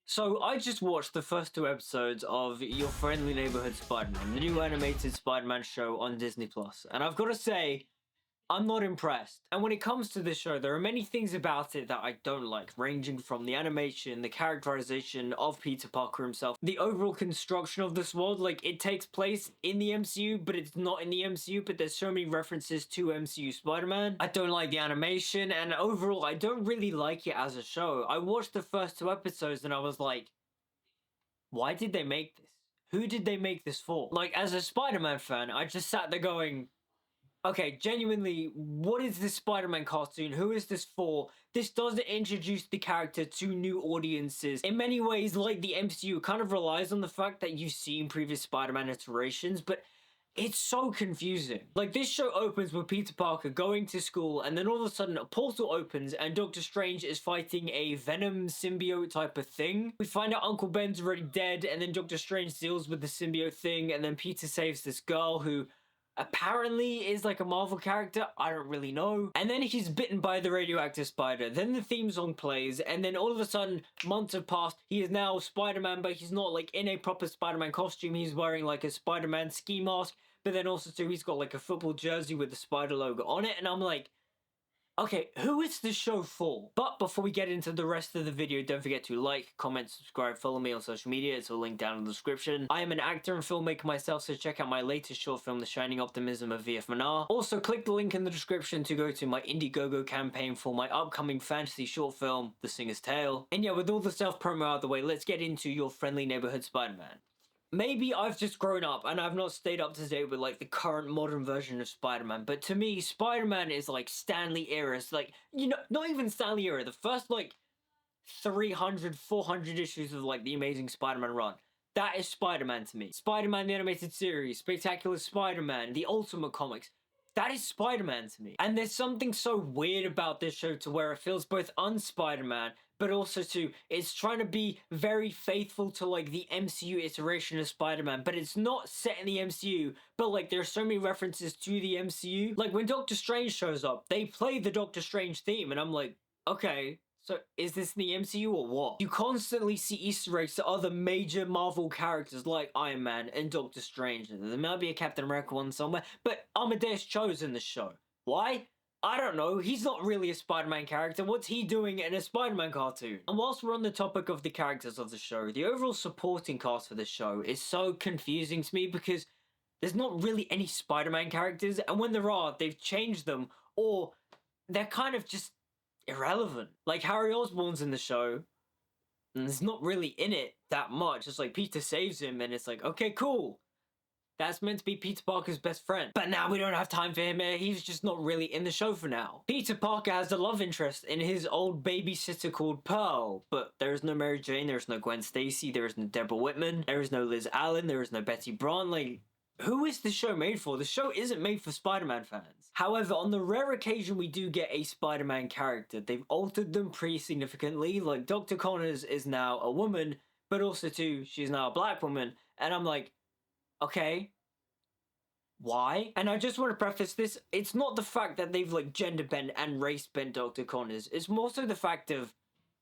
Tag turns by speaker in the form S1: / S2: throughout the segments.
S1: So I just watched the first two episodes of Your Friendly Neighborhood Spider-Man, the new animated Spider-Man show on Disney Plus, and I've got to say, I'm not impressed. And when it comes to this show, there are many things about it that I don't like, ranging from the animation, the characterization of Peter Parker himself, the overall construction of this world. Like, it takes place in the MCU, but it's not in the MCU, but there's so many references to MCU Spider-Man. I don't like the animation, and overall, I don't really like it as a show. I watched the first two episodes and I was like, why did they make this? Who did they make this for? Like, as a Spider-Man fan, I just sat there going, okay, genuinely, what is this Spider-Man cartoon? Who is this for? This doesn't introduce the character to new audiences. In many ways, like the MCU, kind of relies on the fact that you've seen previous Spider-Man iterations, but it's so confusing. Like, this show opens with Peter Parker going to school, and then all of a sudden a portal opens and Doctor Strange is fighting a Venom symbiote type of thing. We find out Uncle Ben's already dead, and then Doctor Strange deals with the symbiote thing, and then Peter saves this girl who apparently is like a Marvel character, I don't really know. And then he's bitten by the radioactive spider. Then the theme song plays, and then all of a sudden, months have passed. He is now Spider-Man, but he's not like in a proper Spider-Man costume. He's wearing like a Spider-Man ski mask, but then also too, he's got like a football jersey with the spider logo on it, and I'm like, okay, who is this show for? But before we get into the rest of the video, don't forget to like, comment, subscribe, follow me on social media. It's all linked down in the description. I am an actor and filmmaker myself, so check out my latest short film, The Shining Optimism of VF Manar. Also, click the link in the description to go to my Indiegogo campaign for my upcoming fantasy short film, The Singer's Tale. And yeah, with all the self-promo out of the way, let's get into Your Friendly Neighborhood Spider-Man. Maybe I've just grown up and I've not stayed up to date with like the current modern version of Spider-Man, but to me, Spider-Man is like Stan Lee era's, like, you know, not even Stan Lee era, the first like 300, 400 issues of like the Amazing Spider-Man run. That is Spider-Man to me. Spider-Man the Animated Series, Spectacular Spider-Man, the Ultimate Comics. That is Spider-Man to me. And there's something so weird about this show to where it feels both un-Spider-Man, but also too, it's trying to be very faithful to like the MCU iteration of Spider-Man, but it's not set in the MCU, but like there's so many references to the MCU. Like when Doctor Strange shows up, they play the Doctor Strange theme, and I'm like, okay, so is this in the MCU or what? You constantly see Easter eggs to other major Marvel characters like Iron Man and Doctor Strange. There might be a Captain America one somewhere, but Amadeus Cho's in the show. Why? I don't know, he's not really a Spider-Man character. What's he doing in a Spider-Man cartoon? And whilst we're on the topic of the characters of the show, the overall supporting cast for this show is so confusing to me because there's not really any Spider-Man characters, and when there are, they've changed them, or they're kind of just irrelevant. Like Harry Osborn's in the show, and it's not really in it that much. It's like Peter saves him, and it's like, okay, cool. That's meant to be Peter Parker's best friend. But now we don't have time for him. He's just not really in the show for now. Peter Parker has a love interest in his old babysitter called Pearl, but there is no Mary Jane, there is no Gwen Stacy, there is no Deborah Whitman, there is no Liz Allen, there is no Betty Brant. Like, who is this show made for? The show isn't made for Spider-Man fans. However, on the rare occasion we do get a Spider-Man character, they've altered them pretty significantly. Like, Dr. Connors is now a woman, but also too, she's now a black woman, and I'm like, okay, why? And I just want to preface this, it's not the fact that they've like gender bent and race bent Dr. Connors, it's more so the fact of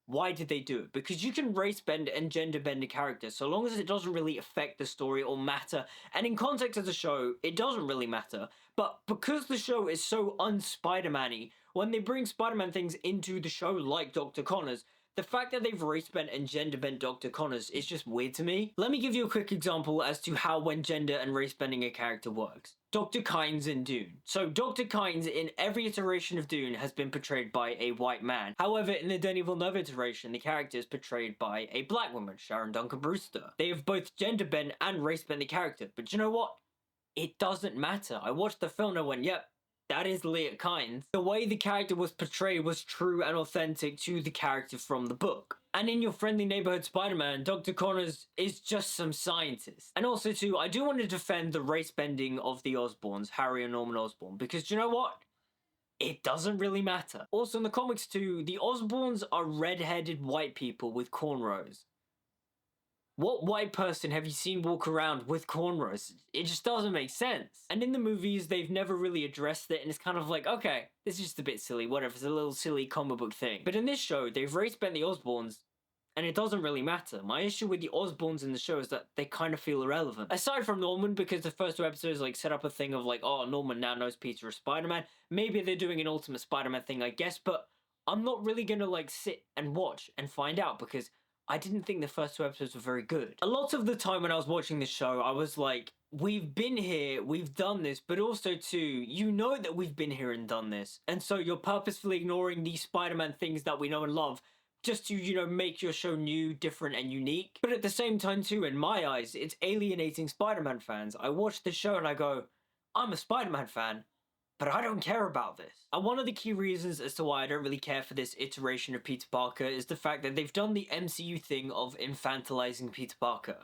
S1: why did they do it? Because you can race bend and gender bend a character so long as it doesn't really affect the story or matter, and in context of the show, it doesn't really matter. But because the show is so un-Spider-Man-y, when they bring Spider-Man things into the show like Dr. Connors, the fact that they've race-bent and gender-bent Dr. Connors is just weird to me. Let me give you a quick example as to how when gender and race-bending a character works. Dr. Kynes in Dune. So Dr. Kynes in every iteration of Dune has been portrayed by a white man. However, in the Denis Villeneuve iteration, the character is portrayed by a black woman, Sharon Duncan Brewster. They have both gender-bent and race-bent the character, but you know what? It doesn't matter. I watched the film and I went, yep, that is Leah Kynes. The way the character was portrayed was true and authentic to the character from the book. And in Your Friendly Neighborhood Spider-Man, Dr. Connors is just some scientist. And also too, I do want to defend the race bending of the Osborns, Harry and Norman Osborn, because you know what? It doesn't really matter. Also in the comics too, the Osborns are red-headed white people with cornrows. What white person have you seen walk around with cornrows? It just doesn't make sense. And in the movies, they've never really addressed it, and it's kind of like, okay, this is just a bit silly, whatever, it's a little silly comic book thing. But in this show, they've race bent the Osborns and it doesn't really matter. My issue with the Osborns in the show is that they kind of feel irrelevant. Aside from Norman, because the first 2 episodes like set up a thing of like, oh, Norman now knows Peter is Spider-Man. Maybe they're doing an Ultimate Spider-Man thing, I guess, but I'm not really gonna like sit and watch and find out because I didn't think the first 2 episodes were very good. A lot of the time when I was watching this show, I was like, we've been here, we've done this, but also too, you know that we've been here and done this. And so you're purposefully ignoring these Spider-Man things that we know and love just to, you know, make your show new, different, and unique. But at the same time too, in my eyes, it's alienating Spider-Man fans. I watch this show and I go, I'm a Spider-Man fan, but I don't care about this. And one of the key reasons as to why I don't really care for this iteration of Peter Parker is the fact that they've done the MCU thing of infantilizing Peter Parker.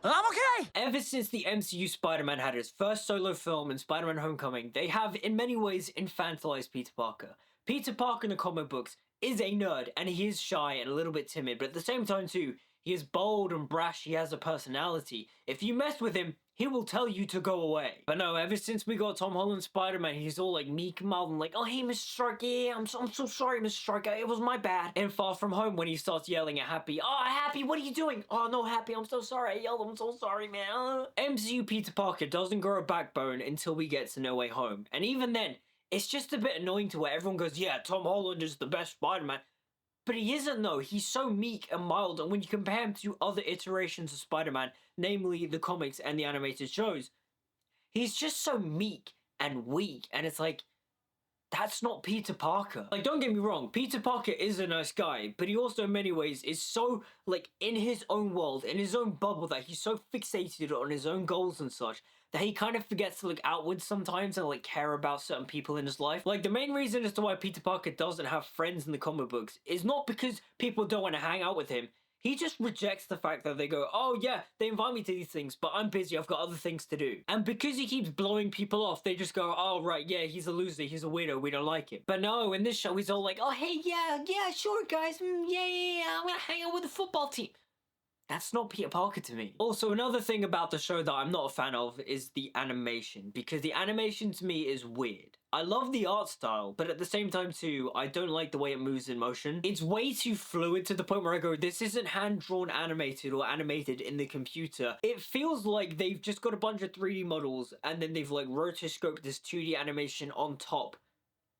S1: I'm okay! Ever since the MCU Spider-Man had his first solo film in Spider-Man Homecoming, they have in many ways infantilized Peter Parker. Peter Parker in the comic books is a nerd, and he is shy and a little bit timid, but at the same time too, he is bold and brash, he has a personality. If you mess with him, he will tell you to go away. But no, ever since we got Tom Holland Spider-Man, he's all like meek mild and like, oh hey Mr. Stark, yeah, I'm so sorry Mr. Stark, it was my bad. And Far From Home when he starts yelling at Happy, oh Happy, what are you doing? Oh no Happy, I'm so sorry, I yelled, I'm so sorry man. MCU Peter Parker doesn't grow a backbone until we get to No Way Home. And even then, it's just a bit annoying to where everyone goes, yeah, Tom Holland is the best Spider-Man. But he isn't though, he's so meek and mild, and when you compare him to other iterations of Spider-Man, namely the comics and the animated shows, he's just so meek and weak, and it's like, that's not Peter Parker. Like, don't get me wrong, Peter Parker is a nice guy, but he also in many ways is so, like, in his own world, in his own bubble, that he's so fixated on his own goals and such, that he kind of forgets to look outwards sometimes and like care about certain people in his life. Like the main reason as to why Peter Parker doesn't have friends in the comic books is not because people don't want to hang out with him. He just rejects the fact that they go, oh yeah, they invite me to these things, but I'm busy, I've got other things to do. And because he keeps blowing people off, they just go, oh right, yeah, he's a loser, he's a weirdo, we don't like him. But no, in this show, he's all like, oh hey, yeah, sure guys, yeah, I'm gonna hang out with the football team. That's not Peter Parker to me. Also, another thing about the show that I'm not a fan of is the animation, because the animation to me is weird. I love the art style, but at the same time too, I don't like the way it moves in motion. It's way too fluid to the point where I go, this isn't hand-drawn animated or animated in the computer. It feels like they've just got a bunch of 3D models and then they've like rotoscoped this 2D animation on top.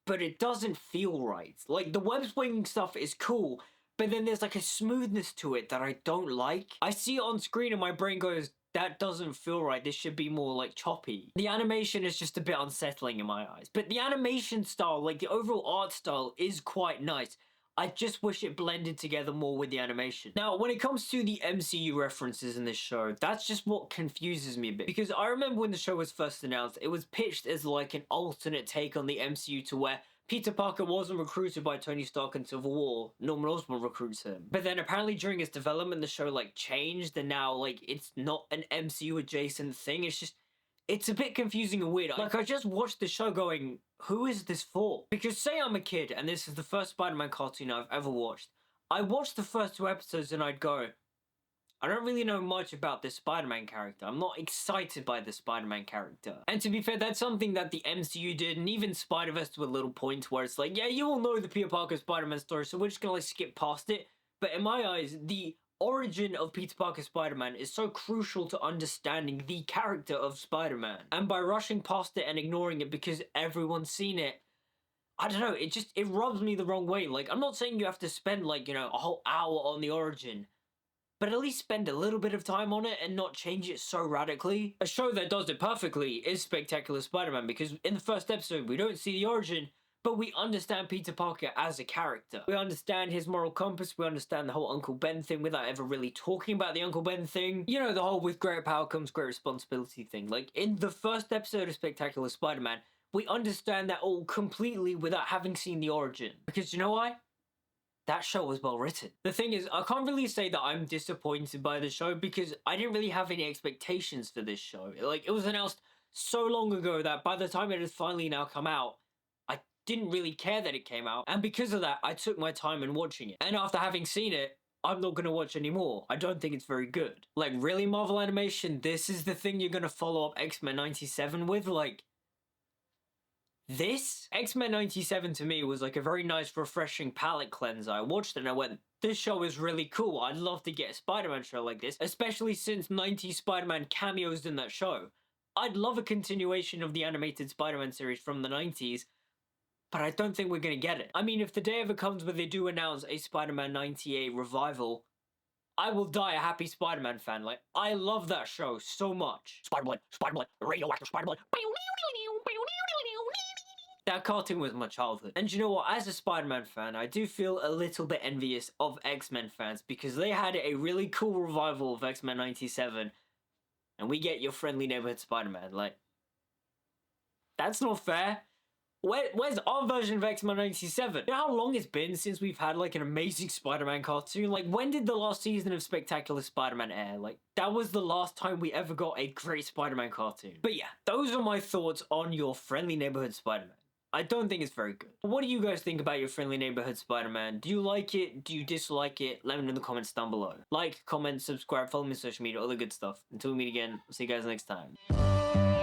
S1: But it doesn't feel right. Like the web swinging stuff is cool, but then there's like a smoothness to it that I don't like. I see it on screen and my brain goes, that doesn't feel right, this should be more like choppy. The animation is just a bit unsettling in my eyes. But the animation style, like the overall art style is quite nice. I just wish it blended together more with the animation. Now, when it comes to the MCU references in this show, that's just what confuses me a bit. Because I remember when the show was first announced, it was pitched as like an alternate take on the MCU to where Peter Parker wasn't recruited by Tony Stark in Civil War, Norman Osborn recruits him. But then apparently during its development, the show like changed and now like it's not an MCU adjacent thing. It's a bit confusing and weird. Like I just watched the show going, who is this for? Because say I'm a kid and this is the first Spider-Man cartoon I've ever watched. I watched the first 2 episodes and I'd go, I don't really know much about this Spider-Man character. I'm not excited by the Spider-Man character. And to be fair, that's something that the MCU did, and even Spider-Verse to a little point where it's like, yeah, you all know the Peter Parker Spider-Man story, so we're just gonna like skip past it. But in my eyes, the origin of Peter Parker Spider-Man is so crucial to understanding the character of Spider-Man. And by rushing past it and ignoring it because everyone's seen it, I don't know, it rubs me the wrong way. Like, I'm not saying you have to spend like, you know, a whole hour on the origin, but at least spend a little bit of time on it and not change it so radically. A show that does it perfectly is Spectacular Spider-Man, because in the first episode we don't see the origin, but we understand Peter Parker as a character. We understand his moral compass, we understand the whole Uncle Ben thing without ever really talking about the Uncle Ben thing. You know, the whole with great power comes great responsibility thing. Like, in the first episode of Spectacular Spider-Man, we understand that all completely without having seen the origin. Because you know why? That show was well written. The thing is, I can't really say that I'm disappointed by the show because I didn't really have any expectations for this show. Like, it was announced so long ago that by the time it has finally now come out, I didn't really care that it came out. And because of that, I took my time in watching it. And after having seen it, I'm not gonna watch anymore. I don't think it's very good. Like, really, Marvel Animation, this is the thing you're gonna follow up X-Men 97 with? Like, This X-Men 97 to me was like a very nice, refreshing palate cleanser. I watched it and I went, this show is really cool. I'd love to get a Spider-Man show like this, especially since 90s Spider-Man cameos in that show. I'd love a continuation of the animated Spider-Man series from the 90s, but I don't think we're gonna get it. I mean, if the day ever comes where they do announce a Spider-Man 98 revival, I will die a happy Spider-Man fan. Like, I love that show so much. Spider-Man, radioactive Spider-Man. That cartoon was my childhood. And you know what? As a Spider-Man fan, I do feel a little bit envious of X-Men fans because they had a really cool revival of X-Men 97, and we get your friendly neighborhood Spider-Man. Like, that's not fair. Where's our version of X-Men 97? You know how long it's been since we've had, like, an amazing Spider-Man cartoon? Like, when did the last season of Spectacular Spider-Man air? Like, that was the last time we ever got a great Spider-Man cartoon. But yeah, those are my thoughts on your friendly neighborhood Spider-Man. I don't think it's very good. What do you guys think about your friendly neighborhood Spider-Man? Do you like it? Do you dislike it? Let me know in the comments down below. Like, comment, subscribe, follow me on social media, all the good stuff. Until we meet again, I'll see you guys next time.